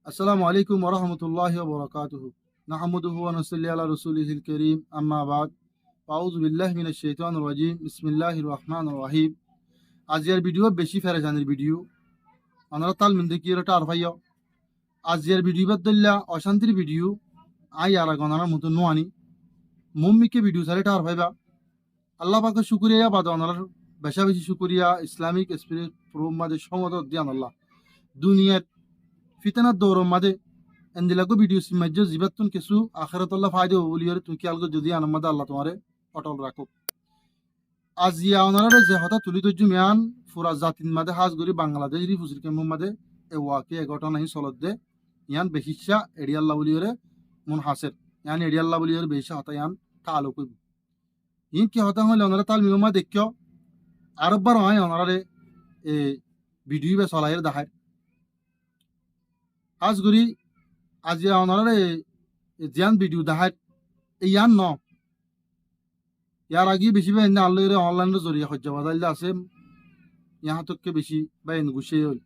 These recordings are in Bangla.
আসসালামু আলাইকুম ওয়া রাহমাতুল্লাহি ওয়া বারাকাতুহু। নাহমাদুহু ওয়া নুসাল্লি আলা রাসূলিহিল কারীম। আম্মা বাদ। আউযু বিল্লাহি মিনাশ শাইতানির রাজীম। বিসমিল্লাহির রহমানির রহিম। আজিয়ার ভিডিও বেশি ফেরেজানির ভিডিও। আপনারা তাল মিন্দে কি এটা আর ভাইয়া। আজিয়ার ভিডিও বদল্লা অশান্তির ভিডিও। আই আর গনার মতো নোয়ানি। মুম্মিকে ভিডিও সারে আর ভাইবা। আল্লাহ পাকের শুকরিয়া বাদ ওনার বেশা বেশি শুকরিয়া ইসলামিক স্পিরিট প্রোম মাদে সমত দিয়ান আল্লাহ। দুনিয়ার ফিতনার দৌড় মাদে এন্দিলাগো ভিডিও সিমাজ্য জিবাতুন কিছু আখিরাতুল্লাহ ফায়দা বলিয়র তুই কি আলগো যদি আনমাদা আল্লাহ তোমারে অটল রাখো। আজ ইয়া ওনারে যে হতা তুলি তজ্জু মিয়ান ফুরা জাতিন মাদে হাজ গরি বাংলাদেশ রি ফুসির কেমন মাদে এ ওয়াকে ঘটনা হি সলত দে ইয়ান বেহিসা এডি আল্লাহ বলিয়রে মুন হাসের ইয়ান এডি আল্লাহ বলিয়র বেহিসা হতা ইয়ান তালুক ইন কি হতা হলে ওনারা তাল মিমা দেখিও আরববার হয় ওনারে এ ভিডিও বে চলাইয়ের দেখায় আজ গরি আজ ইয়া ওনারে জিয়ান ভিডিও দেখায় ইয়ান ন ইয়ার আগে বেশি বা এনে আল্লাহরে অনলাইনের জরিয়া সহ্য বাজাইলে আছে ইহাতকে বেশি বা এনে গুছিয়ে হই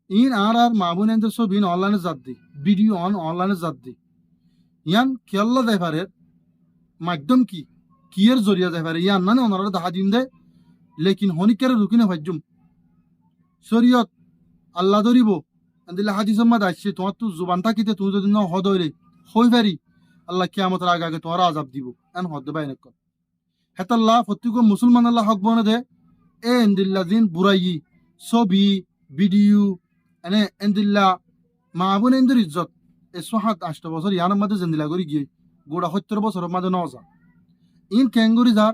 ইন আর মামুন এন্দের সব ইন অনলাইনে জাত দি ভিডিও অনলাইনে জাত দি ইয়ান কেল্লা দেয় পারে মাধ্যম কি কিয়ের জরিয়া দেয় পারে ইয়ান মানে ওনারা দেখা দিন দে লেকিন হনিকের রুকিনে ভাজ্যুম শরীয়ত আল্লাহ ধরিব এন্দিলে হাদিস মাদ আসছে তোমার তো জুবান থাকিতে তুমি যদি ন হদ হইলে হই পারি আল্লাহ কিয়ামতের আগে আগে তোমার আজাব দিব এন হদ বাইনে কর হেতাল্লাহ প্রত্যেক মুসলমান আল্লাহ হক বনে দে এ এন্দিল্লা দিন বুড়াই ছবি ভিডিও এনে এন্দিল্লা মা বোন এন্দের ইজ্জত এ ৭-৮ বছর ইয়ার মধ্যে জেন্দিলা করি গিয়ে গোড়া ৭০ বছরের মাঝে ন যা ইন ক্যাঙ্গুরি যার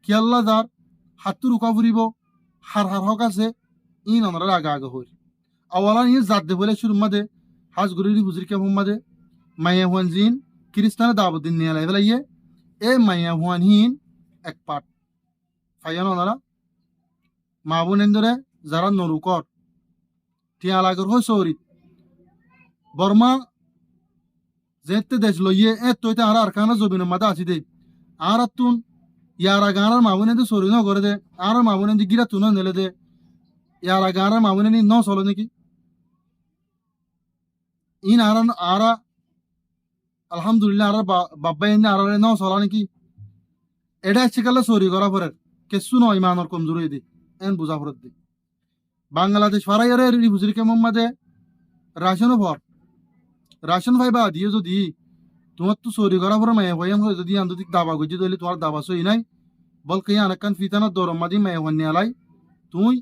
কিয়াল্লা যার হাতু রুকা ফুরিব হার হার হক আছে ইন অনরা আগে আগে হই আওয়ালান ইন জাত দে বলে শুরু মাদে হাজ গুরিরি হুজুর কে মোহাম্মদে মাইয়া হুয়ান জিন খ্রিস্টানে দাবুদ্দিন নিয়ে লাই ফেলাইয়ে এ মাইয়া হুয়ান হিন এক পাট ফাইয়ান ওনারা মা বোনেন্দরে যারা নরুকর টিয়া লাগর হয় সৌরিত বর্মা যেতে দেশ লইয়ে এ তৈতে আর আরকানা জবিনের মাথা আছি দে আর তুন ইয়ারা গানার মা বোনেন্দে সরি ন করে দে আর মা বোনেন্দি গিরা তুন নেলে দে ইয়ারা গানার মা বোনেনি ন চলো নাকি ইন আর আরা আলহামদুলিল্লাহ আর বাব্বা এনে আর ন চলা নাকি এটা আজকাল সরি করা পরে কেসু নয় ইমানর কমজোরি দি এন বুঝা পড়ত দি বাংলাদেশ ফারাইয়ারে রিফুজির কেমন মাঝে রাশনও ভর রাশন ভাই বা দিয়ে যদি তোমার তো চুরি করা পরে মায়ে হইয়ান হয়ে যদি আন্তর্জাতিক দাবা গুজি দিলে তোমার দাবা সই নাই বলকে আনাকান ফিতানা দরম মাদি মায়ে হন্যে আলাই তুই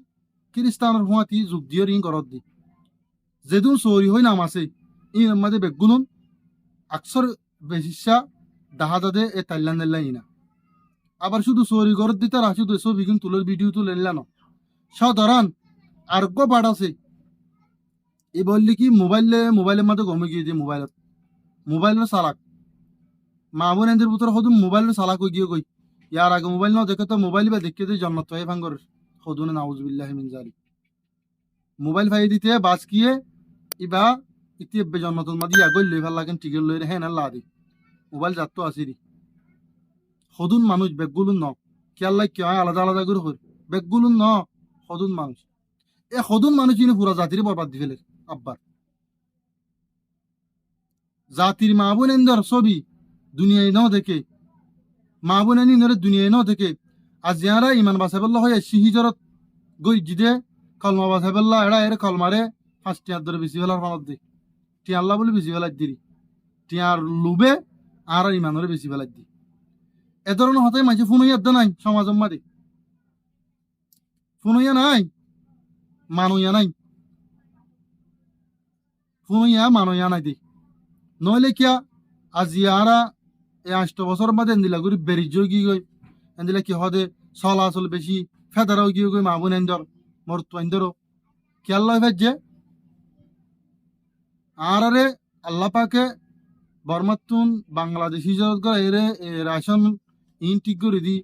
খ্রিস্টানের হুয়াতি যুগ দিয়ে রিং করত দি যেদিন চুরি হই নাম আছে ই মাঝে বেগুনুন আকসর বেশিসা দাহা দাদে এ তাইল্লা নেল্লা ইনা আবার শুধু চুরি করত দিতে রাশি দুশো বিঘিন তুলের ভিডিও তুলে নিলাম সাধারণ আরোগ্য পাঠ আছে এই বললি কি মোবাইলের মধ্যে গমে গিয়ে মোবাইলের চালাক মা বোন এদের ভিতরে সদু মোবাইলের চালাক হয়ে গিয়ে কই ইয়ার আগে মোবাইল না দেখে তো মোবাইল বা দেখে দিয়ে জন্নত হয়ে ভাঙ্গর সদুনে নাউজুবিল্লাহ মিন জালিক মোবাইল ভাই দিতে বাস কিয়ে ইবা ইতি জন্নত মাদি আগল লই ভাল লাগেন টিকেট লই হ্যাঁ না লাদি মোবাইল যাত তো আসিরি সদুন মানুষ বেগগুলুন ন কেয়াল্লাই কে আলাদা আলাদা করে হই বেগগুলুন ন সদুন মানুষ এ সদুন মানুষ ইনি পুরা জাতির বরবাদ দি ফেলে আব্বার জাতির মা বোন এন্দর ছবি দুনিয়ায় ন দেখে মা বোন এনি নরে দুনিয়ায় ন দেখে আজ যারা ইমান বাসাবেল্লা হয় সিহিজরত গই জিদে কলমা বাসাবেল্লা এরা এর কলমারে ৫ টিয়ার ধরে বেশি ফেলার ফালত দি টিয়া আল্লাহ বলে বেশি ফেলাই দিরি টিয়ার লুবে আর ইমানরে বেশি ফেলাই দি এ ধরনের হতে মাঝে ফোন হইয়া নাই সমাজের মাঝে ফোন হইয়া নাই মানুয়া নাই ফোন হইয়া মানুয়া নাই দি নইলে কিয়া আজি আরা এই ৮ বছর মাঝে এন্দিলা করি বেরিজ গিয়ে গই এন্দিলা কি হদে চলাচল বেশি ফেদারাও গিয়ে গই মা বোন এন্দর মরতু এন্দরও কি আল্লাহ ভেজে আর আরে আল্লাহ পাকে বর্মাতুন বাংলাদেশ হিজরত করে এরে রাশন ইন ঠিক করে দি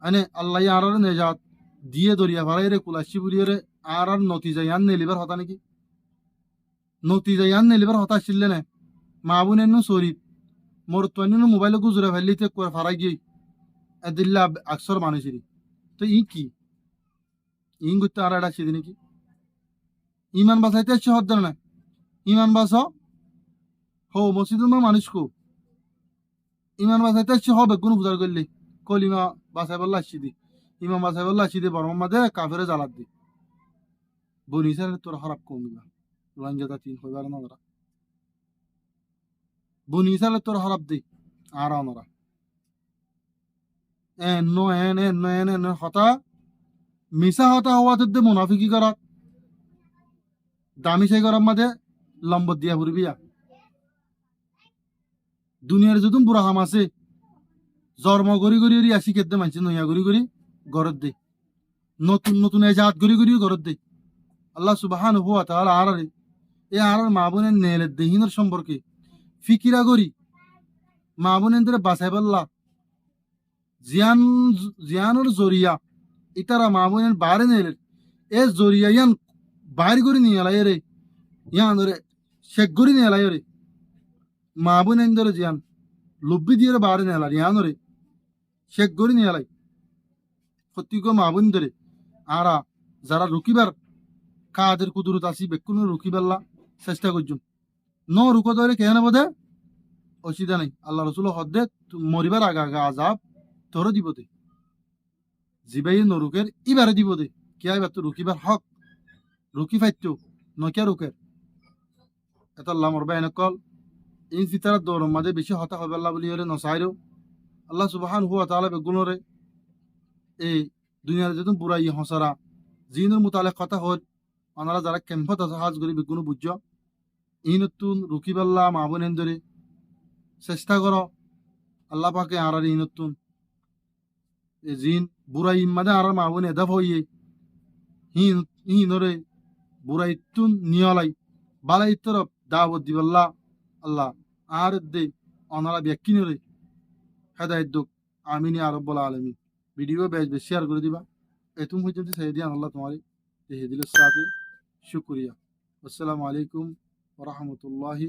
আনে আল্লাহ আর নেজাত দিয়ে দরিয়া ভাড়া এরে কুলাসি বুড়িয়ে আর নতিজা ইয়ান নেলিবার হতা নাকি নতিজা ইয়ান নেলিবার হতা আসছিল না মা বোন এন্ন শরীফ মোর তৈন্য মোবাইলে গুজরে ফেললিতে ফারাই গিয়ে এদিল্লা আকসর মানুষেরই তো ই কি ইং করতে আর এটা সেদিন কি ইমান বাসাইতে আসছে হদ্দার না ইমান বাস হো মসজিদ মানুষ কো ইমান বাসাইতে আসছে হবে কোনো পূজার করলে কলিমা বাসাই বললা আসছি দি ইমাম বাসাই বললা আসছি দি বরম মাদে কাফেরে জ্বালাত দি বনিসার তোর খারাপ কমিবা রঞ্জাতা তিন হইবার না ওরা বনিসার তোর খারাপ দি আর ওরা এন হতা মিসা হতা হওয়াতে মুনাফিকি করাত দামি সেই গরম মাঝে লম্বত দিয়া ফুরবিয়া দুনিয়ার যদি বুড়া হাম আছে জন্ম গড়ি গড়ি আসি কেদ্দে মানছে নইয়া গড়ি গড়ি গরত দে নতুন নতুন এজাত গড়ি গড়ি গরত দে আল্লাহ সুবহানাহু ওয়া তাআলা আরারে এ আরার মা বোনের নেলে দেহিনের সম্পর্কে ফিকিরা গড়ি মা বোনের বাঁচাই বললা জিয়ান জিয়ানোর জরিয়া ইতারা মা বোনের বারে নেলে এ জরিয়া ইয়ান বাইর করে নিয়ে এলাই রে ইয়ান রে শেখ করে নিয়ে এলাই রে মা বোনের ধরে জিয়ান লব্বি দিয়ে বারে নিয়ে এলাই ইয়ান রে শেখ করে নিয়ে এলাই সত্যি গো মা বোন ধরে আরা যারা রুকিবার কাদের কুদরত আসি বেকুন রুকিবাল্লা চেষ্টা করছুন ন রুকো ধরে কেন বোধে অসুবিধা নেই আল্লাহ রসুল হদ্দে মরিবার আগা আগা আজাব তোর দিব দে জিবাই নরুকের ইবারে দিব দে কে এবার তো রুকিবার হক রুকি ফাইতো নকিয়া রুকের এত আল্লাহ মরবা এনেকল ইন ফিতার দৌড় মাঝে বেশি হতা হবে আল্লাহ বলি হলে নসাইরো আল্লাহ সুবহান হুয়া তাআলা বেগুনরে এই দুনিয়ার যেতুন বুড়াই হসারা জিনুর মুতালে কথা হল ওনারা যারা ক্যাম্পত আছে হাজ করি বেগুন বুঝছ ইনতুন রুকিবাল্লা মা বোনেন ধরে চেষ্টা করো আল্লাহ পাকে আর ইনতুন এ জিন বুড়াই ইম্মাদে আর মা বোনে এদাফ হইয়ে হিনরে বুড়াইতুন নিয়লাই বালাই তরফ দাওয়াত দিবাল্লা আল্লাহ আর দে ওনারা ব্যাকিনরে হেদায়েত দুক আমিন ইয়া রাব্বুল আলামিন ভিডিও বেশ বেশি শেয়ার করে দিবা এতুম পর্যন্ত সাইয়ে দিয়ান আল্লাহ তোমারে এই দিলের সাথে শুকরিয়া আসসালামু আলাইকুম ওয়া রাহমাতুল্লাহি